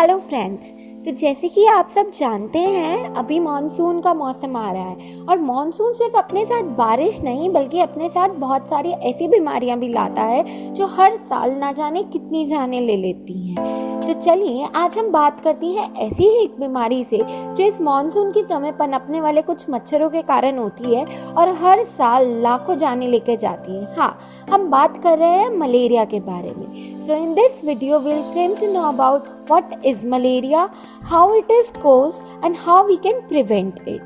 Hello friends. तो जैसे कि आप सब जानते हैं अभी मॉनसून का मौसम आ रहा है और मॉनसून सिर्फ अपने साथ बारिश नहीं बल्कि अपने साथ बहुत सारी ऐसी बीमारियां भी लाता है जो हर साल ना जाने कितनी जानें ले लेती हैं। तो चलिए आज हम बात करती हैं ऐसी ही एक बीमारी से जो इस मॉनसून के समय पनपने वाले कुछ मच्छरों के कारण होती है और हर साल लाखों जानें लेकर जाती है। हाँ, हम बात कर रहे हैं मलेरिया के बारे में। So in this video we'll came to know about what is malaria, how it is caused and how we can prevent it.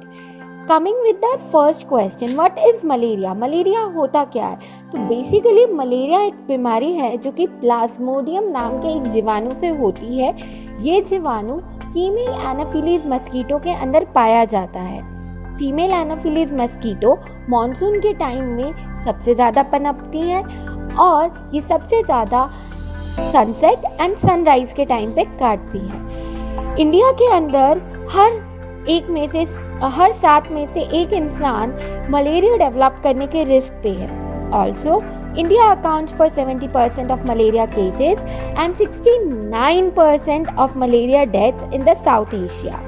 Coming with the first question, what is malaria? Malaria होता क्या है? तो basically malaria एक बीमारी है जो कि Plasmodium नाम के एक जीवाणु से होती है। ये जीवाणु फीमेल एनाफिलीज मस्कीटो के अंदर पाया जाता है। फीमेल एनाफिलीज मस्कीटो मॉनसून के टाइम में सबसे ज़्यादा पनपती हैं और ये सबसे ज़्यादा सनसेट एंड सनराइज के टाइम पे काटती है। इंडिया के अंदर हर 7 में से एक इंसान मलेरिया डेवलप करने के रिस्क पे है। Also India accounts for 70% of malaria cases and 69% of malaria deaths in the south Asia.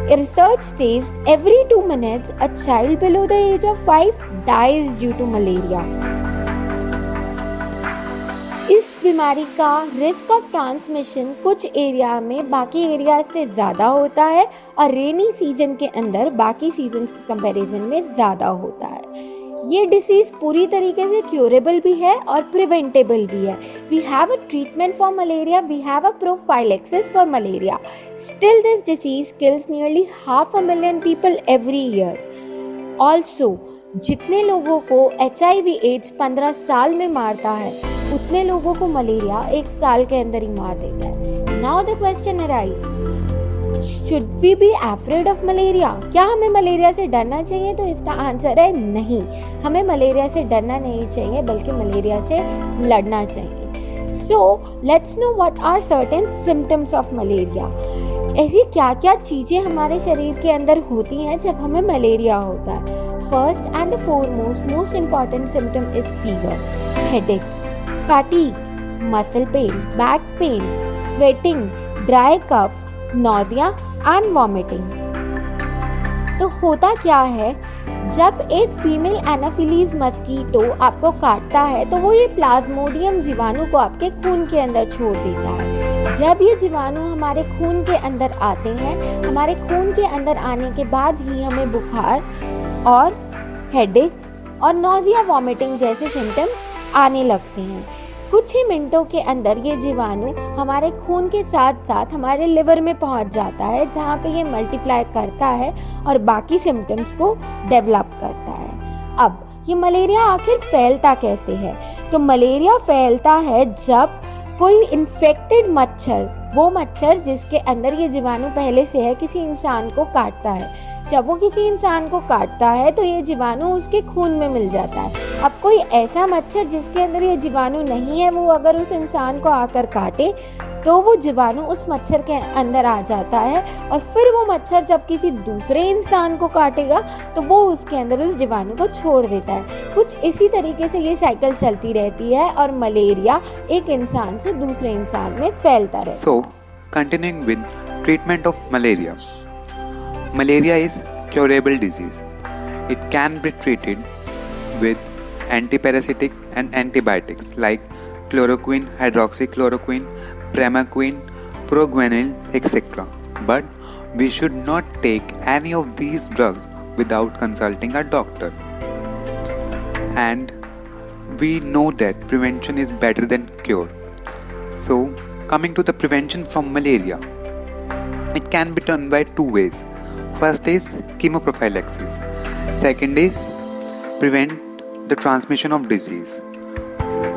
Research says every 2 minutes a child below the age of 5 dies due to malaria. इस बीमारी का risk of transmission कुछ area में बाकी area से ज़्यादा होता है और रेनी सीजन के अंदर बाकी सीजन्स के कंपैरिजन में ज़्यादा होता है। ये डिसीज़ पूरी तरीके से क्यूरेबल भी है और प्रिवेंटेबल भी है। We have a treatment for malaria, we have a prophylaxis for malaria. Still this disease kills nearly 500,000 people every year. Also जितने लोगों को HIV एड्स 15 साल में मारता है उतने लोगों को मलेरिया 1 साल के अंदर ही मार देता है। Now the question arise, should we be afraid of malaria? क्या हमें मलेरिया से डरना चाहिए? तो इसका आंसर है नहीं, हमें मलेरिया से डरना नहीं चाहिए बल्कि मलेरिया से लड़ना चाहिए। So let's know what are certain symptoms of malaria. ऐसी क्या क्या चीज़ें हमारे शरीर के अंदर होती हैं जब हमें मलेरिया होता है? First and the foremost most important symptom is fever, headache, fatigue, muscle pain, back pain, sweating, dry cough, nausea and vomiting। तो होता क्या है, जब एक फीमेल एनाफिलीज मस्कीटो आपको काटता है तो वो ये प्लाज्मोडियम जीवाणु को आपके खून के अंदर छोड़ देता है। जब ये जीवाणु हमारे खून के अंदर आते हैं, हमारे खून के अंदर आने के बाद ही हमें बुखार और हेडेक और नोजिया वॉमिटिंग जैसे सिम्टम्स आने लगते हैं। कुछ ही मिनटों के अंदर ये जीवाणु हमारे खून के साथ साथ हमारे लिवर में पहुंच जाता है जहां पे ये मल्टीप्लाई करता है और बाकी सिम्टम्स को डेवलप करता है। अब ये मलेरिया आखिर फैलता कैसे है? तो मलेरिया फैलता है जब कोई इन्फेक्टेड मच्छर, वो मच्छर जिसके अंदर ये जीवाणु पहले से है, किसी इंसान को काटता है। जब वो किसी इंसान को काटता है तो ये जीवाणु उसके खून में मिल जाता है। अब कोई ऐसा मच्छर जिसके अंदर ये जीवाणु नहीं है, वो अगर उस इंसान को आकर काटे तो वो जीवाणु उस मच्छर के अंदर आ जाता है और फिर वो मच्छर जब किसी दूसरे इंसान को काटेगा तो वो उसके अंदर उस जीवाणु को छोड़ देता है। कुछ इसी तरीके से ये साइकिल चलती रहती है और मलेरिया एक इंसान से दूसरे इंसान में फैलता रहता है। So, continuing with treatment of malaria. Malaria is curable disease. It can be treated with antiparasitic and antibiotics like chloroquine, hydroxychloroquine, primaquine, proguanil, etc. But we should not take any of these drugs without consulting a doctor. And we know that prevention is better than cure. So, coming to the prevention from malaria, it can be done by 2 ways. First is chemoprophylaxis. Second is prevent the transmission of disease.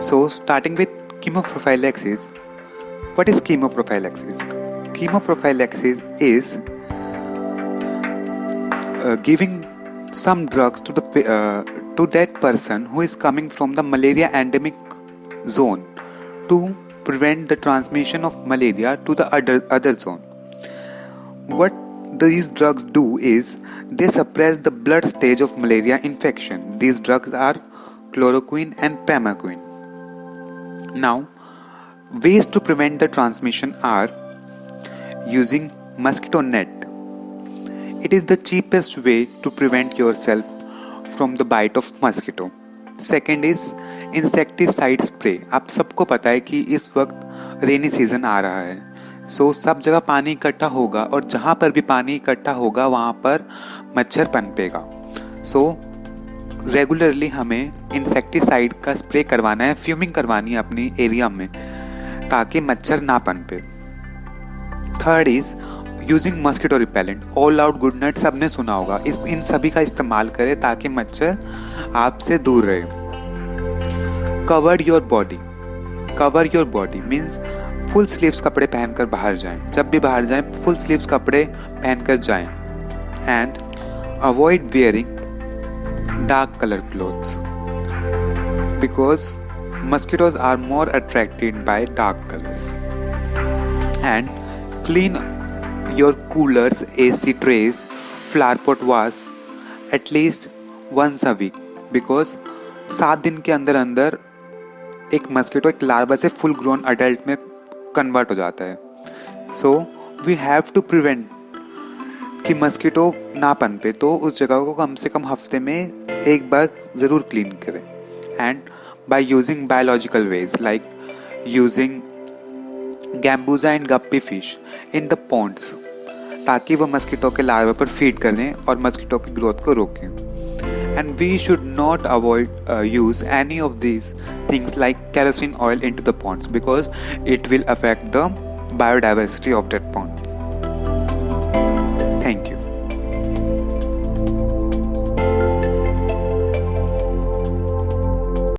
So, starting with chemoprophylaxis, what is chemoprophylaxis? Chemoprophylaxis is giving some drugs to that person who is coming from the malaria endemic zone to prevent the transmission of malaria to the other zone. What these drugs do is they suppress the blood stage of malaria infection. These drugs are chloroquine and primaquine. Now, ways to prevent the transmission are using mosquito net. It is the cheapest way to prevent yourself from the bite of mosquito. Second is insecticide spray. आप सबको पता है कि इस वक्त rainy season आ रहा है, सो सब जगह पानी इकट्ठा होगा और जहाँ पर भी पानी इकट्ठा होगा वहाँ पर मच्छर पनपेगा. सो रेगुलरली हमें इंसेक्टिसाइड का स्प्रे करवाना है, फ्यूमिंग करवानी है अपनी एरिया में ताकि मच्छर ना पनपे. Third is using mosquito repellent. All out good night सबने सुना होगा, इन सभी का इस्तेमाल करें ताकि मच्छर आपसे दूर रहे. Cover your body means full sleeves कपड़े पहनकर बाहर जाएं. जब भी बाहर जाएं फुल स्लीव्स कपड़े पहनकर जाएं. And avoid wearing dark colour clothes because mosquitoes are more attracted by dark colors. And clean your coolers, AC trays, flower pot wash at least once a week because 7 दिन के अंदर अंदर एक mosquito एक larva से full grown adult में convert हो जाता है. So we have to prevent कि मस्किटो ना पनपे, तो उस जगह को कम से कम हफ्ते में एक बार ज़रूर क्लीन करें. And by using biological ways like using gambusa and guppy fish in the ponds ताकि वो मस्किटो के लार्वा पर फीड कर दें और मस्किटो की ग्रोथ को रोकें. And we should not use any of these things like kerosene oil into the ponds because it will affect the biodiversity of that pond.